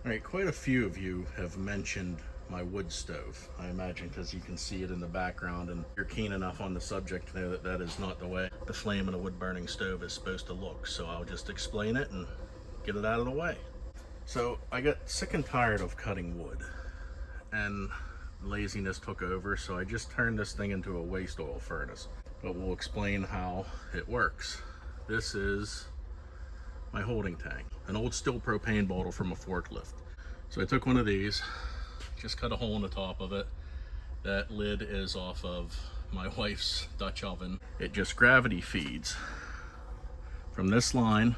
All right, quite a few of you have mentioned my wood stove. I imagine because you can see it in the background and you're keen enough on the subject to know that that is not the way the flame in a wood burning stove is supposed to look. So I'll just explain it and get it out of the way. So I got sick and tired of cutting wood and laziness took over. So I just turned this thing into a waste oil furnace, but we'll explain how it works. This is my holding tank, an old steel propane bottle from a forklift. So I took one of these, just cut a hole in the top of it. That lid is off of my wife's Dutch oven. It just gravity feeds from this line.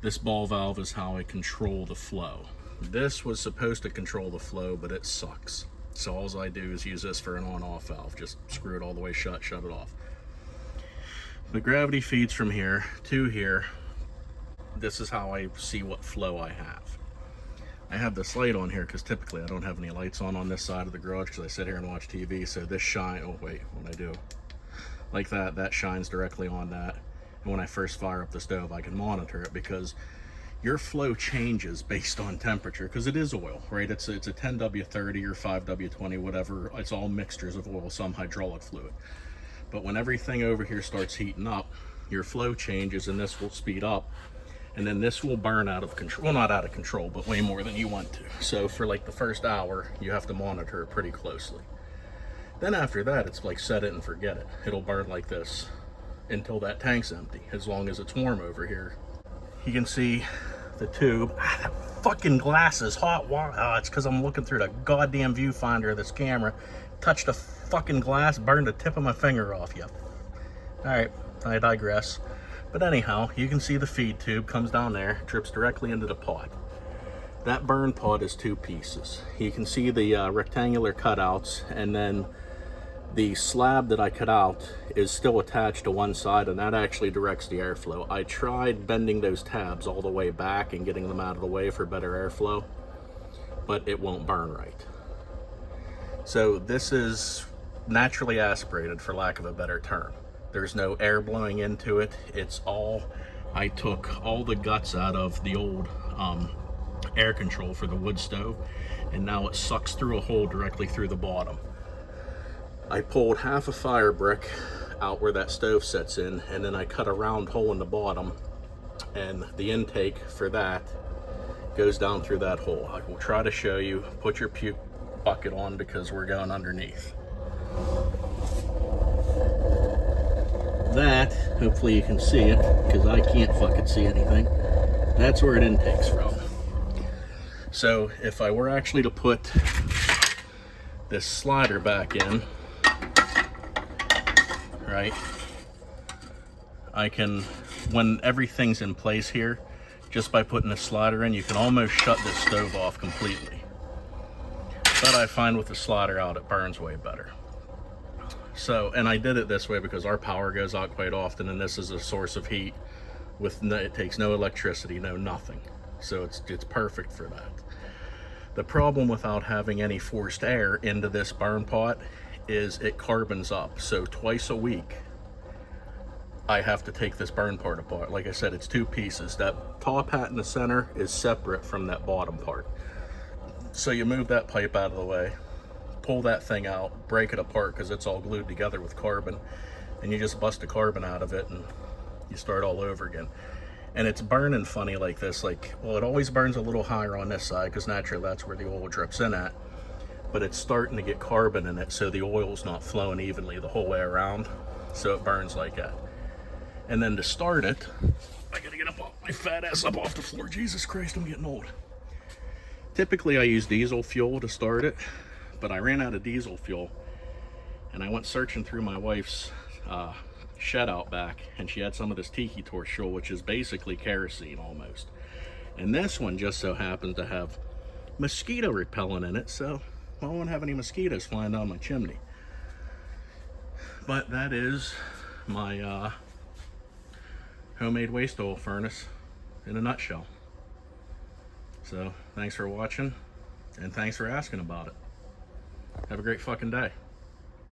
This ball valve is how I control the flow. This was supposed to control the flow, but it sucks. So all I do is use this for an on-off valve. Just screw it all the way shut, shut it off. The gravity feeds from here to here. This is how I see what flow I have. I have this light on here because typically I don't have any lights on this side of the garage because I sit here and watch TV. So this shine, oh wait, when I do like that, that shines directly on that. And when I first fire up the stove, I can monitor it because your flow changes based on temperature because it is oil, right? It's a 10W30 or 5W20, whatever. It's all mixtures of oil, some hydraulic fluid. But when everything over here starts heating up, your flow changes and this will speed up. And then this will burn out of control. Well, not out of control, but way more than you want to. So for like the first hour, you have to monitor it pretty closely. Then after that, it's like set it and forget it. It'll burn like this until that tank's empty, as long as it's warm over here. You can see the tube. That fucking glass is hot. Wow, it's because I'm looking through the goddamn viewfinder of this camera. Touched a fucking glass, burned the tip of my finger off, you. All right, I digress. But anyhow, you can see the feed tube comes down there, drips directly into the pot. That burn pot is two pieces. You can see the rectangular cutouts, and then the slab that I cut out is still attached to one side, and that actually directs the airflow. I tried bending those tabs all the way back and getting them out of the way for better airflow, but it won't burn right. So this is naturally aspirated, for lack of a better term. There's no air blowing into it. It's all, I took all the guts out of the old air control for the wood stove, and now it sucks through a hole directly through the bottom. I pulled half a fire brick out where that stove sits in, and then I cut a round hole in the bottom, and the intake for that goes down through that hole. I will try to show you. Put your puke bucket on because we're going underneath. That, hopefully you can see it, because I can't fucking see anything. That's where it intakes from. So if I were actually to put this slider back in, right, I can, when everything's in place here, just by putting the slider in, you can almost shut this stove off completely. But I find with the slider out, it burns way better. So, and I did it this way because our power goes out quite often, and this is a source of heat with no, it takes no electricity, no nothing. So it's perfect for that. The problem without having any forced air into this burn pot is it carbons up. So twice a week, I have to take this burn part apart. Like I said, it's two pieces. That top hat in the center is separate from that bottom part. So you move that pipe out of the way, pull that thing out, break it apart because it's all glued together with carbon, and you just bust the carbon out of it and you start all over again. And it's burning funny like this, like, well, it always burns a little higher on this side because naturally that's where the oil drips in at, but it's starting to get carbon in it, so the oil's not flowing evenly the whole way around, so it burns like that. And then to start it, I gotta get up off my fat ass up off the floor. Jesus Christ, I'm getting old. Typically I use diesel fuel to start it, but I ran out of diesel fuel, and I went searching through my wife's shed out back, and she had some of this tiki torch fuel, which is basically kerosene almost. And this one just so happens to have mosquito repellent in it, so I won't have any mosquitoes flying down my chimney. But that is my homemade waste oil furnace in a nutshell. So thanks for watching, and thanks for asking about it. Have a great fucking day.